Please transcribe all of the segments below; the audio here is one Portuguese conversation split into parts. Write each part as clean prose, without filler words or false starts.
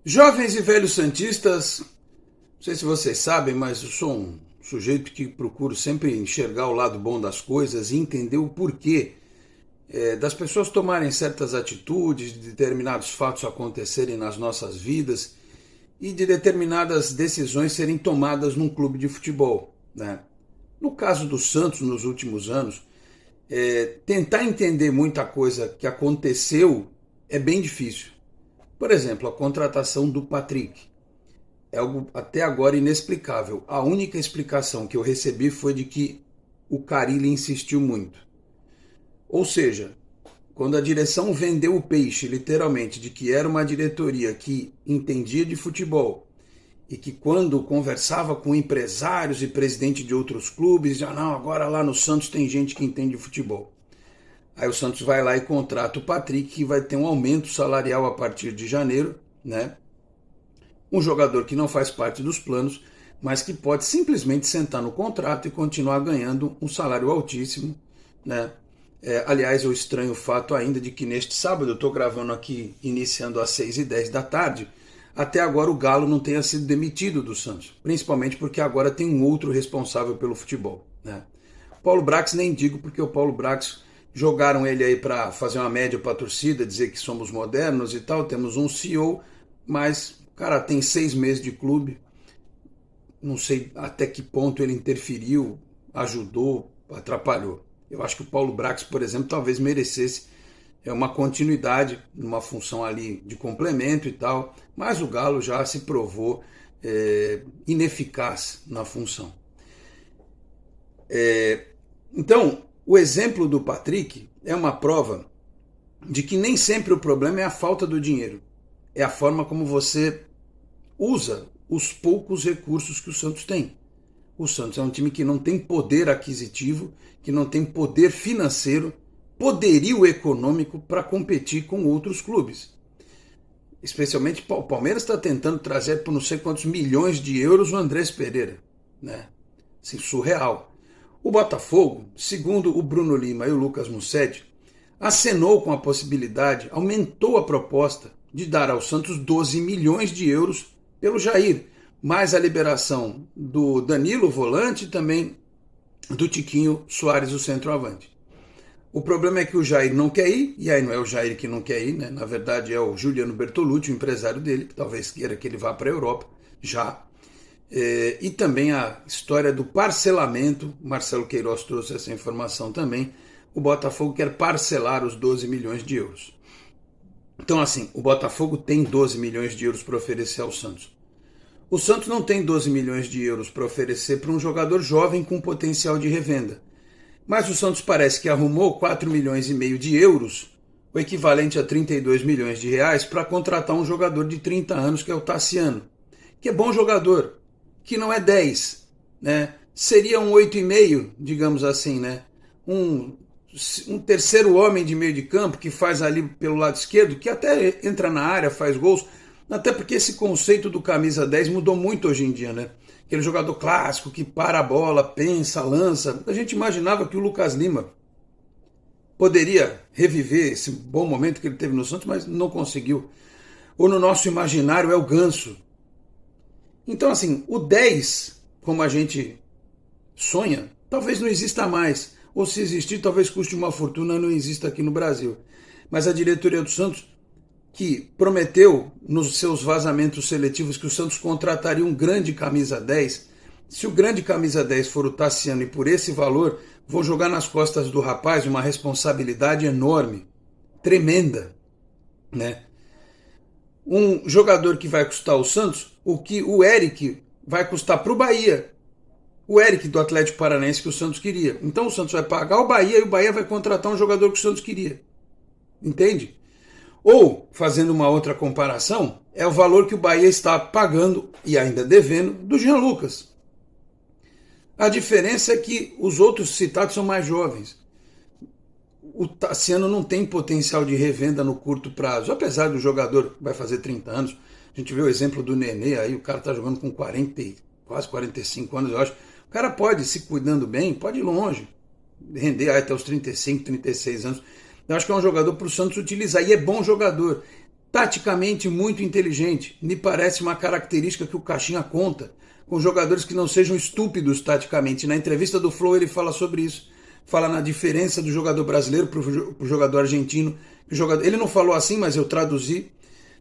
Jovens e velhos santistas, não sei se vocês sabem, mas eu sou um sujeito que procuro sempre enxergar o lado bom das coisas e entender o porquê das pessoas tomarem certas atitudes, de determinados fatos acontecerem nas nossas vidas e de determinadas decisões serem tomadas num clube de futebol, né? No caso do Santos, nos últimos anos, tentar entender muita coisa que aconteceu é bem difícil. Por exemplo, a contratação do Patrick. É algo até agora inexplicável. A única explicação que eu recebi foi de que o Carille insistiu muito. Ou seja, quando a direção vendeu o peixe, literalmente, de que era uma diretoria que entendia de futebol e que quando conversava com empresários e presidente de outros clubes, já não, agora lá no Santos tem gente que entende de futebol. Aí o Santos vai lá e contrata o Patrick, que vai ter um aumento salarial a partir de janeiro, né? Um jogador que não faz parte dos planos, mas que pode simplesmente sentar no contrato e continuar ganhando um salário altíssimo, né? Aliás, eu estranho o fato ainda de que neste sábado, eu estou gravando aqui, iniciando às 6h10 da tarde, até agora o Galo não tenha sido demitido do Santos, principalmente porque agora tem um outro responsável pelo futebol, né? Paulo Brax nem digo, porque o Paulo Brax jogaram ele aí para fazer uma média para a torcida, dizer que somos modernos e tal, temos um CEO, mas, cara, tem 6 meses de clube, não sei até que ponto ele interferiu, ajudou, atrapalhou. Eu acho que o Paulo Brax, por exemplo, talvez merecesse uma continuidade numa função ali de complemento e tal, mas o Galo já se provou ineficaz na função. Então, o exemplo do Patrick é uma prova de que nem sempre o problema é a falta do dinheiro, é a forma como você usa os poucos recursos que o Santos tem. O Santos é um time que não tem poder aquisitivo, que não tem poder financeiro, poderio econômico para competir com outros clubes. Especialmente o Palmeiras está tentando trazer por não sei quantos milhões de euros o Andrés Pereira, né? Assim, surreal. O Botafogo, segundo o Bruno Lima e o Lucas Mussedi, acenou com a possibilidade, aumentou a proposta de dar ao Santos 12 milhões de euros pelo Jair, mais a liberação do Danilo, volante, e também do Tiquinho Soares, o centroavante. O problema é que o Jair não quer ir, e aí não é o Jair que não quer ir, né? Na verdade é o Juliano Bertolucci, o empresário dele, que talvez queira que ele vá para a Europa, já. E também a história do parcelamento, Marcelo Queiroz trouxe essa informação também, o Botafogo quer parcelar os 12 milhões de euros. Então assim, o Botafogo tem 12 milhões de euros para oferecer ao Santos. O Santos não tem 12 milhões de euros para oferecer para um jogador jovem com potencial de revenda. Mas o Santos parece que arrumou 4 milhões e meio de euros, o equivalente a 32 milhões de reais, para contratar um jogador de 30 anos, que é o Tassiano, que é bom jogador, que não é 10, né? Seria um 8,5, digamos assim, né? Um terceiro homem de meio de campo, que faz ali pelo lado esquerdo, que até entra na área, faz gols, até porque esse conceito do camisa 10 mudou muito hoje em dia, né? Aquele jogador clássico que para a bola, pensa, lança. A gente imaginava que o Lucas Lima poderia reviver esse bom momento que ele teve no Santos, mas não conseguiu. Ou no nosso imaginário é o Ganso. Então assim, o 10, como a gente sonha, talvez não exista mais. Ou se existir, talvez custe uma fortuna, não exista aqui no Brasil. Mas a diretoria do Santos, que prometeu nos seus vazamentos seletivos que o Santos contrataria um grande camisa 10, se o grande camisa 10 for o Tassiano e por esse valor, vou jogar nas costas do rapaz uma responsabilidade enorme, tremenda, né? Um jogador que vai custar ao Santos, o que o Eric vai custar para o Bahia, o Eric do Atlético Paranaense que o Santos queria. Então o Santos vai pagar o Bahia e o Bahia vai contratar um jogador que o Santos queria, entende? Ou, fazendo uma outra comparação, é o valor que o Bahia está pagando e ainda devendo do Jean Lucas. A diferença é que os outros citados são mais jovens. O Tassiano não tem potencial de revenda no curto prazo, apesar do jogador que vai fazer 30 anos. A gente vê o exemplo do Nenê aí, o cara está jogando com 40, quase 45 anos, eu acho. O cara pode, se cuidando bem, pode ir longe, render até os 35, 36 anos. Eu acho que é um jogador para o Santos utilizar, e é bom jogador. taticamente muito inteligente. Me parece uma característica que o Caixinha conta com jogadores que não sejam estúpidos taticamente. Na entrevista do Flow ele fala sobre isso. Fala na diferença do jogador brasileiro para o jogador argentino. Ele não falou assim, mas eu traduzi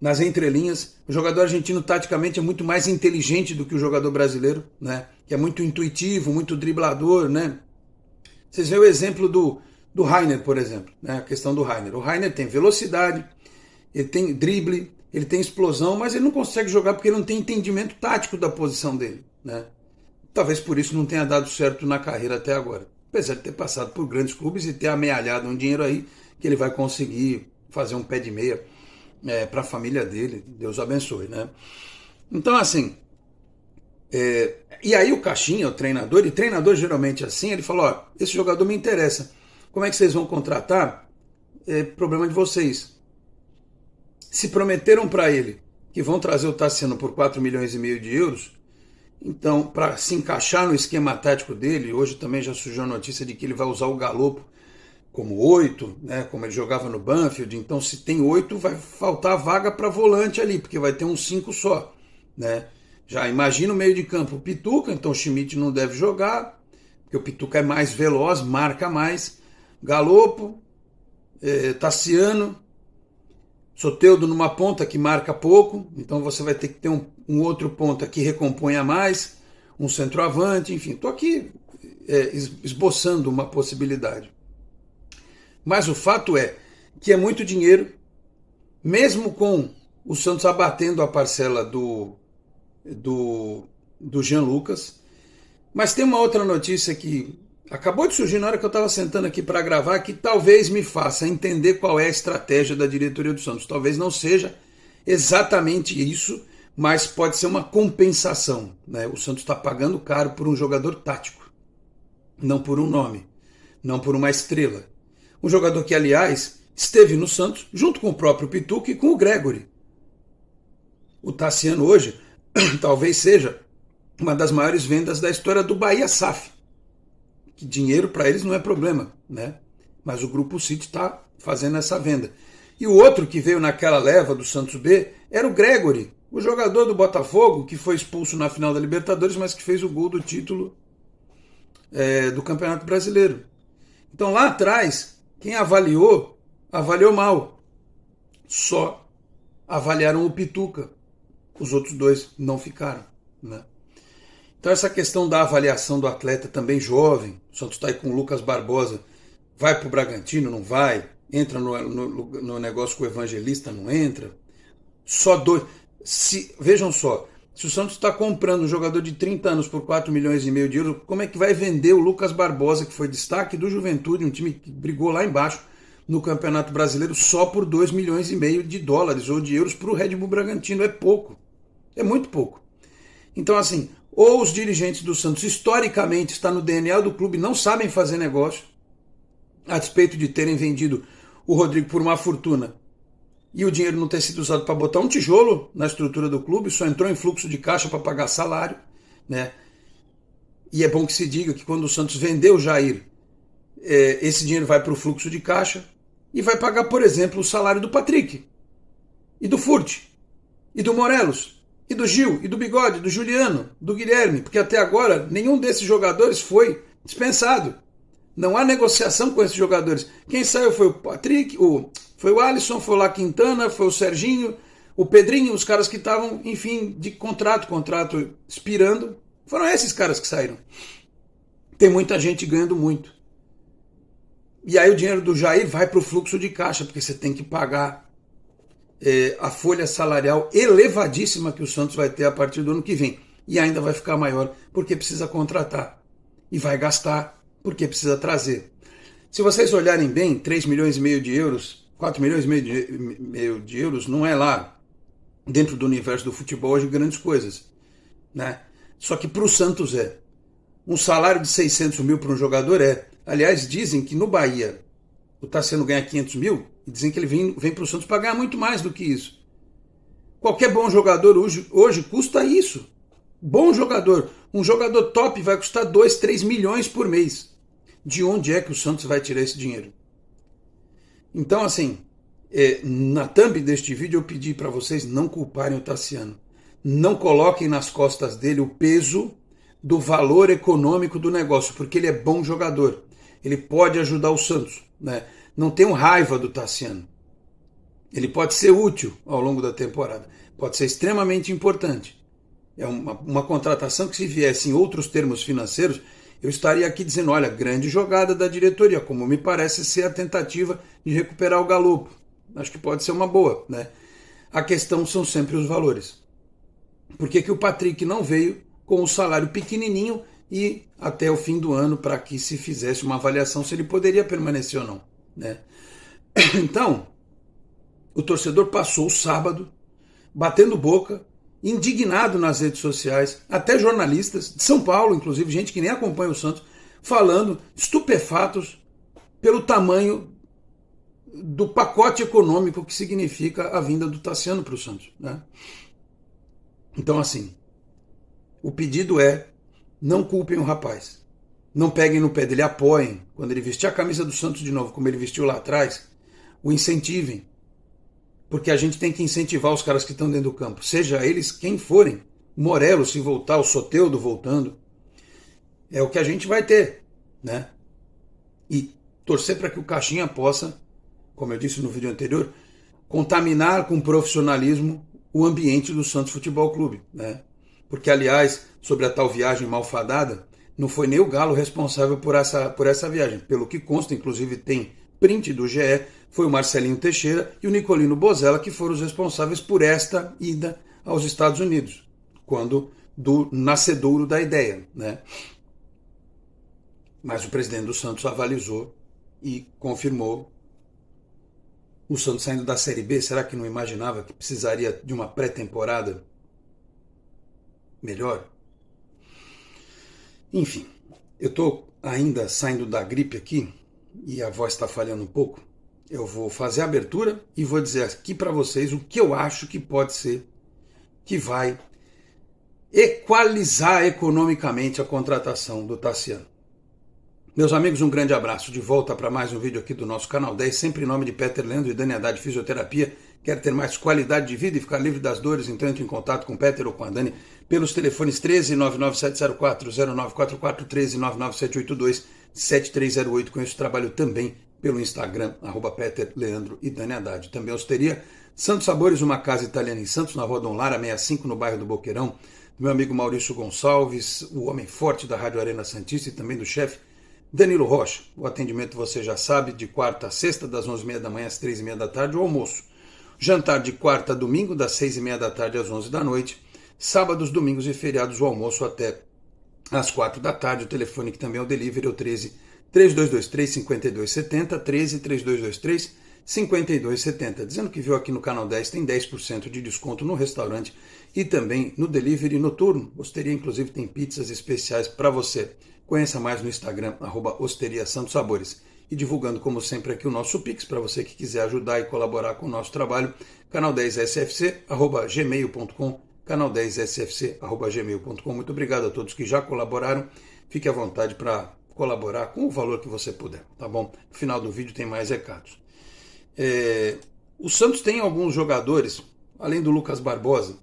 nas entrelinhas. O jogador argentino taticamente é muito mais inteligente do que o jogador brasileiro, né? Que é muito intuitivo, muito driblador, né? Vocês veem o exemplo do Rainer, por exemplo, né? A questão do Rainer. O Rainer tem velocidade, ele tem drible, ele tem explosão, mas ele não consegue jogar porque ele não tem entendimento tático da posição dele, né? Talvez por isso não tenha dado certo na carreira até agora. Apesar de ter passado por grandes clubes e ter amealhado um dinheiro aí que ele vai conseguir fazer um pé de meia para a família dele. Deus abençoe, né? Então, assim, e aí o Caixinha, o treinador, e treinador geralmente assim, ele falou, ó, esse jogador me interessa. Como é que vocês vão contratar? É problema de vocês. Se prometeram para ele que vão trazer o Tassiano por 4,5 milhões de euros, então, para se encaixar no esquema tático dele, hoje também já surgiu a notícia de que ele vai usar o Galopo como 8, né, como ele jogava no Banfield. Então, se tem 8, vai faltar vaga para volante ali, porque vai ter uns 5 só, né? Já imagina o meio de campo, o Pituca, então o Schmidt não deve jogar, porque o Pituca é mais veloz, marca mais. Galopo, Tassiano, Soteldo numa ponta que marca pouco, então você vai ter que ter um outro ponta que recomponha mais, um centroavante, enfim. Estou aqui esboçando uma possibilidade. Mas o fato é que é muito dinheiro, mesmo com o Santos abatendo a parcela do Jean Lucas. Mas tem uma outra notícia que acabou de surgir na hora que eu estava sentando aqui para gravar, que talvez me faça entender qual é a estratégia da diretoria do Santos. Talvez não seja exatamente isso, mas pode ser uma compensação, né? O Santos está pagando caro por um jogador tático, não por um nome, não por uma estrela. Um jogador que, aliás, esteve no Santos junto com o próprio Pituca e com o Gregory. O Tassiano hoje talvez seja uma das maiores vendas da história do Bahia SAF. Que dinheiro para eles não é problema, né? Mas o Grupo City está fazendo essa venda. E o outro que veio naquela leva do Santos B era o Gregory, o jogador do Botafogo, que foi expulso na final da Libertadores, mas que fez o gol do título do Campeonato Brasileiro. Então lá atrás, quem avaliou mal. Só avaliaram o Pituca. Os outros dois não ficaram, né? Então essa questão da avaliação do atleta também jovem, o Santos está aí com o Lucas Barbosa, vai para o Bragantino, não vai? Entra no negócio com o Evangelista, não entra? Só dois. Vejam só, se o Santos está comprando um jogador de 30 anos por 4,5 milhões de euros, como é que vai vender o Lucas Barbosa, que foi destaque do Juventude, um time que brigou lá embaixo no Campeonato Brasileiro, só por 2,5 milhões de dólares ou de euros para o Red Bull Bragantino? É pouco, é muito pouco. Então, assim, ou os dirigentes do Santos, historicamente, está no DNA do clube, não sabem fazer negócio, a despeito de terem vendido o Rodrigo por uma fortuna e o dinheiro não ter sido usado para botar um tijolo na estrutura do clube, só entrou em fluxo de caixa para pagar salário, né? E é bom que se diga que quando o Santos vendeu o Jair, esse dinheiro vai para o fluxo de caixa e vai pagar, por exemplo, o salário do Patrick, e do Furt, e do Morelos, e do Gil, e do Bigode, do Juliano, do Guilherme, porque até agora nenhum desses jogadores foi dispensado. Não há negociação com esses jogadores. Quem saiu foi o Patrick, foi o Alisson, foi o La Quintana, foi o Serginho, o Pedrinho, os caras que estavam, enfim, de contrato expirando. Foram esses caras que saíram. Tem muita gente ganhando muito. E aí o dinheiro do Jair vai para o fluxo de caixa, porque você tem que pagar a folha salarial elevadíssima que o Santos vai ter a partir do ano que vem. E ainda vai ficar maior, porque precisa contratar. E vai gastar, porque precisa trazer. Se vocês olharem bem, 3,5 milhões de euros, 4,5 milhões de euros, não é lá, dentro do universo do futebol, hoje, grandes coisas, né? Só que para o Santos é. Um salário de 600 mil para um jogador é. Aliás, dizem que no Bahia o Tassiano ganha 500 mil, e dizem que ele vem para o Santos para ganhar muito mais do que isso. Qualquer bom jogador hoje custa isso. Bom jogador. Um jogador top vai custar 2, 3 milhões por mês. De onde é que o Santos vai tirar esse dinheiro? Então, assim, Na thumb deste vídeo eu pedi para vocês não culparem o Tassiano. Não coloquem nas costas dele o peso do valor econômico do negócio, porque ele é bom jogador. Ele pode ajudar o Santos, né? Não tenham raiva do Tassiano. Ele pode ser útil ao longo da temporada. Pode ser extremamente importante. É uma contratação que, se viesse em outros termos financeiros, eu estaria aqui dizendo, olha, grande jogada da diretoria, como me parece ser a tentativa de recuperar o Galopo. Acho que pode ser uma boa, né? A questão são sempre os valores. Por que o Patrick não veio com o salário pequenininho e até o fim do ano para que se fizesse uma avaliação se ele poderia permanecer ou não, né? Então, o torcedor passou o sábado batendo boca, indignado nas redes sociais, até jornalistas de São Paulo, inclusive, gente que nem acompanha o Santos, falando, estupefatos pelo tamanho do pacote econômico que significa a vinda do Tassiano para o Santos, né? Então, assim, o pedido é, não culpem o rapaz, não peguem no pé dele, apoiem, quando ele vestir a camisa do Santos de novo, como ele vestiu lá atrás, o incentivem, porque a gente tem que incentivar os caras que estão dentro do campo, seja eles quem forem, Morelos se voltar, o Soteldo voltando, é o que a gente vai ter, né? E torcer para que o Caixinha possa, como eu disse no vídeo anterior, contaminar com profissionalismo o ambiente do Santos Futebol Clube, né? Porque, aliás, sobre a tal viagem malfadada, não foi nem o Galo responsável por essa viagem. Pelo que consta, inclusive tem print do GE, foi o Marcelinho Teixeira e o Nicolino Bozella que foram os responsáveis por esta ida aos Estados Unidos, quando do nascedouro da ideia, né? Mas o presidente do Santos avalizou e confirmou o Santos saindo da Série B. Será que não imaginava que precisaria de uma pré-temporada melhor? Enfim, eu estou ainda saindo da gripe aqui e a voz está falhando um pouco. Eu vou fazer a abertura e vou dizer aqui para vocês o que eu acho que pode ser que vai equalizar economicamente a contratação do Tassiano. Meus amigos, um grande abraço. De volta para mais um vídeo aqui do nosso Canal 10, sempre em nome de Peter Leandro e Dani Haddad Fisioterapia. Quer ter mais qualidade de vida e ficar livre das dores? Então entre em contato com o Peter ou com a Dani pelos telefones 13 99704 0944, 13 99782 7308. Conheço o trabalho também pelo Instagram, @Peter Leandro e Dani Haddad. Também Osteria Santos Sabores, uma casa italiana em Santos, na Rua Dom Lara 65, no bairro do Boqueirão. Meu amigo Maurício Gonçalves, o homem forte da Rádio Arena Santista e também do chefe Danilo Rocha. O atendimento você já sabe, de quarta a sexta, das 11h30 da manhã às 3h30 da tarde, o almoço. Jantar de quarta a domingo, das 6h30 da tarde às 11 da noite. Sábados, domingos e feriados, o almoço até às 4 da tarde. O telefone que também é o delivery é o 13 3223 5270, 13 3223 5270. Dizendo que viu aqui no Canal 10, tem 10% de desconto no restaurante e também no delivery noturno. Osteria, inclusive, tem pizzas especiais para você. Conheça mais no Instagram, @Osteria Santos Sabores. E divulgando, como sempre, aqui o nosso Pix, para você que quiser ajudar e colaborar com o nosso trabalho, canal10sfc@gmail.com, canal10sfc@gmail.com. Muito obrigado a todos que já colaboraram. Fique à vontade para colaborar com o valor que você puder, tá bom? No final do vídeo tem mais recados. O Santos tem alguns jogadores, além do Lucas Barbosa,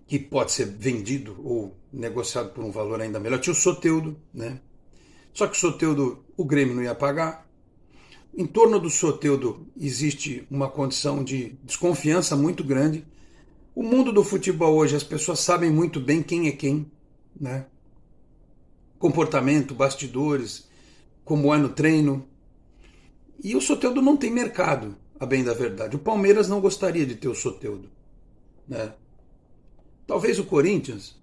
que pode ser vendido ou negociado por um valor ainda melhor. Tinha o Soteldo, né? Só que o Soteldo, o Grêmio não ia pagar. Em torno do Soteldo existe uma condição de desconfiança muito grande. O mundo do futebol hoje, as pessoas sabem muito bem quem é quem, né? Comportamento, bastidores, como é no treino. E o Soteldo não tem mercado, a bem da verdade. O Palmeiras não gostaria de ter o Soteldo, né? Talvez o Corinthians.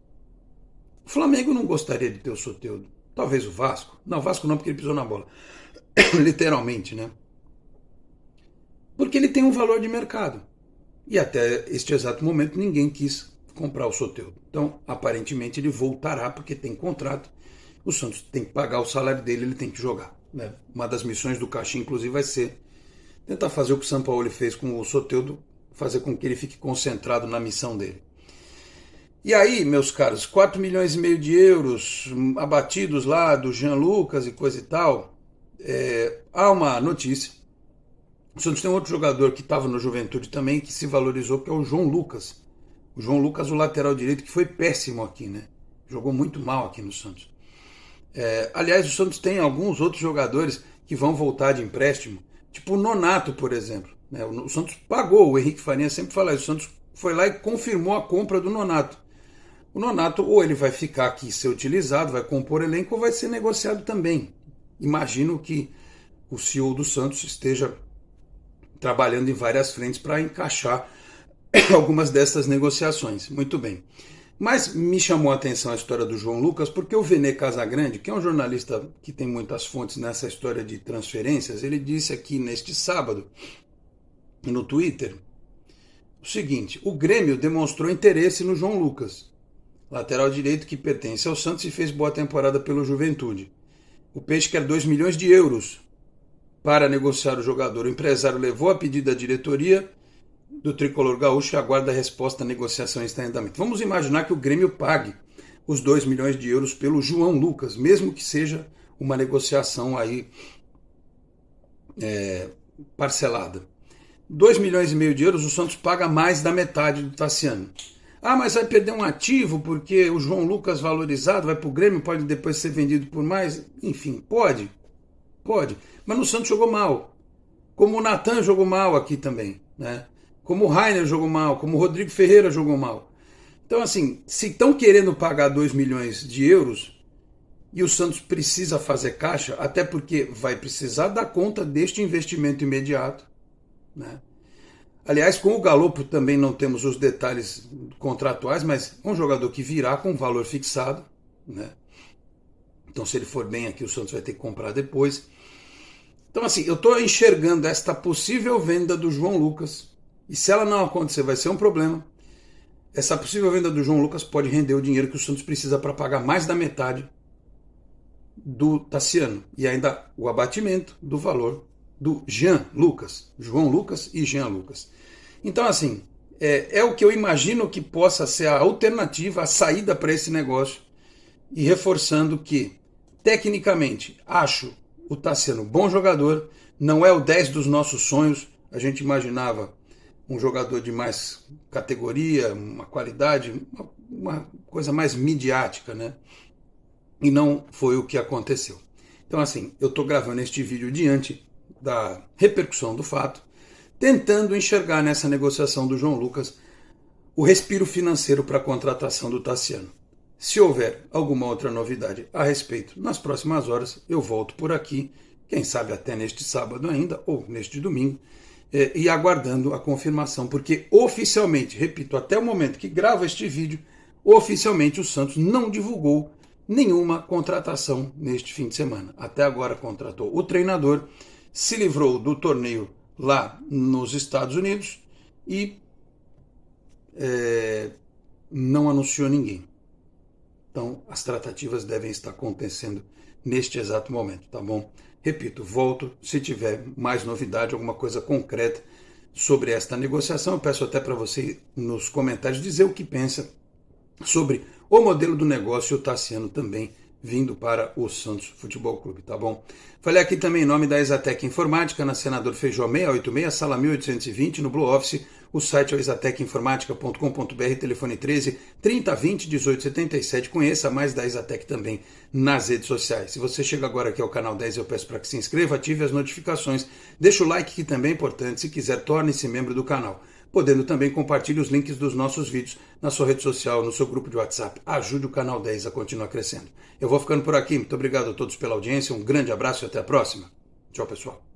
O Flamengo não gostaria de ter o Soteldo. Talvez o Vasco. Não, o Vasco não, porque ele pisou na bola. Literalmente, né? Porque ele tem um valor de mercado. E até este exato momento ninguém quis comprar o Soteldo. Então, aparentemente, ele voltará porque tem contrato. O Santos tem que pagar o salário dele, ele tem que jogar, né? Uma das missões do Caixinha, inclusive, vai ser tentar fazer o que o São Paulo fez com o Soteldo, fazer com que ele fique concentrado na missão dele. E aí, meus caros, 4,5 milhões de euros abatidos lá do Jean Lucas e coisa e tal. Há uma notícia O Santos tem outro jogador que estava no Juventude também, que se valorizou, que é o João Lucas. O João Lucas, o lateral direito, que foi péssimo aqui, né? Jogou muito mal aqui no Santos. Aliás, o Santos tem alguns outros jogadores que vão voltar de empréstimo, tipo o Nonato, por exemplo. Né? O Santos pagou, o Henrique Farinha sempre fala isso, o Santos foi lá e confirmou a compra do Nonato. O Nonato ou ele vai ficar aqui ser utilizado, vai compor elenco, ou vai ser negociado também. Imagino que o CEO do Santos esteja trabalhando em várias frentes para encaixar algumas dessas negociações. Muito bem. Mas me chamou a atenção a história do João Lucas, porque o Vene Casagrande, que é um jornalista que tem muitas fontes nessa história de transferências, ele disse aqui neste sábado, no Twitter, o seguinte: o Grêmio demonstrou interesse no João Lucas, lateral direito que pertence ao Santos e fez boa temporada pelo Juventude. O Peixe quer 2 milhões de euros para negociar o jogador. O empresário levou a pedido da diretoria do Tricolor Gaúcho e aguarda a resposta. A negociação está em andamento. Vamos imaginar que o Grêmio pague os 2 milhões de euros pelo João Lucas, mesmo que seja uma negociação aí parcelada. 2 milhões e meio de euros, o Santos paga mais da metade do Tassiano. Ah, mas vai perder um ativo porque o João Lucas valorizado vai para o Grêmio, pode depois ser vendido por mais. Enfim, pode. Mas no Santos jogou mal. Como o Natan jogou mal aqui também, né? Como o Rainer jogou mal, como o Rodrigo Ferreira jogou mal. Então, assim, se estão querendo pagar 2 milhões de euros e o Santos precisa fazer caixa, até porque vai precisar dar conta deste investimento imediato, né? Aliás, com o Galopo também não temos os detalhes contratuais, mas é um jogador que virá com valor fixado, né? Então, se ele for bem aqui, o Santos vai ter que comprar depois. Então, assim, eu estou enxergando esta possível venda do João Lucas, e se ela não acontecer, vai ser um problema. Essa possível venda do João Lucas pode render o dinheiro que o Santos precisa para pagar mais da metade do Tassiano, e ainda o abatimento do valor do Jean Lucas, João Lucas e Jean Lucas. Então, assim, é o que eu imagino que possa ser a alternativa, a saída para esse negócio, e reforçando que, tecnicamente, acho o Tassiano bom jogador, não é o 10 dos nossos sonhos, a gente imaginava um jogador de mais categoria, uma qualidade, uma coisa mais midiática, né? E não foi o que aconteceu. Então, assim, eu estou gravando este vídeo diante da repercussão do fato, tentando enxergar nessa negociação do João Lucas o respiro financeiro para a contratação do Tassiano. Se houver alguma outra novidade a respeito nas próximas horas, eu volto por aqui, quem sabe até neste sábado ainda, ou neste domingo, e aguardando a confirmação, porque oficialmente, repito, até o momento que gravo este vídeo, oficialmente o Santos não divulgou nenhuma contratação neste fim de semana. Até agora contratou o treinador, se livrou do torneio lá nos Estados Unidos e não anunciou ninguém. Então, as tratativas devem estar acontecendo neste exato momento, tá bom? Repito, volto se tiver mais novidade, alguma coisa concreta sobre esta negociação. Eu peço até para você, nos comentários, dizer o que pensa sobre o modelo do negócio e o Tassiano também vindo para o Santos Futebol Clube, tá bom? Falei aqui também em nome da Exatec Informática, na Senador Feijó 686, sala 1820, no Blue Office. O site é exatecinformatica.com.br, telefone 13 3020 1877. Conheça mais da Exatec também nas redes sociais. Se você chega agora aqui ao canal 10, eu peço para que se inscreva, ative as notificações, deixa o like que também é importante. Se quiser, torne-se membro do canal. Podendo também compartilhar os links dos nossos vídeos na sua rede social, no seu grupo de WhatsApp. Ajude o canal 10 a continuar crescendo. Eu vou ficando por aqui. Muito obrigado a todos pela audiência. Um grande abraço e até a próxima. Tchau, pessoal.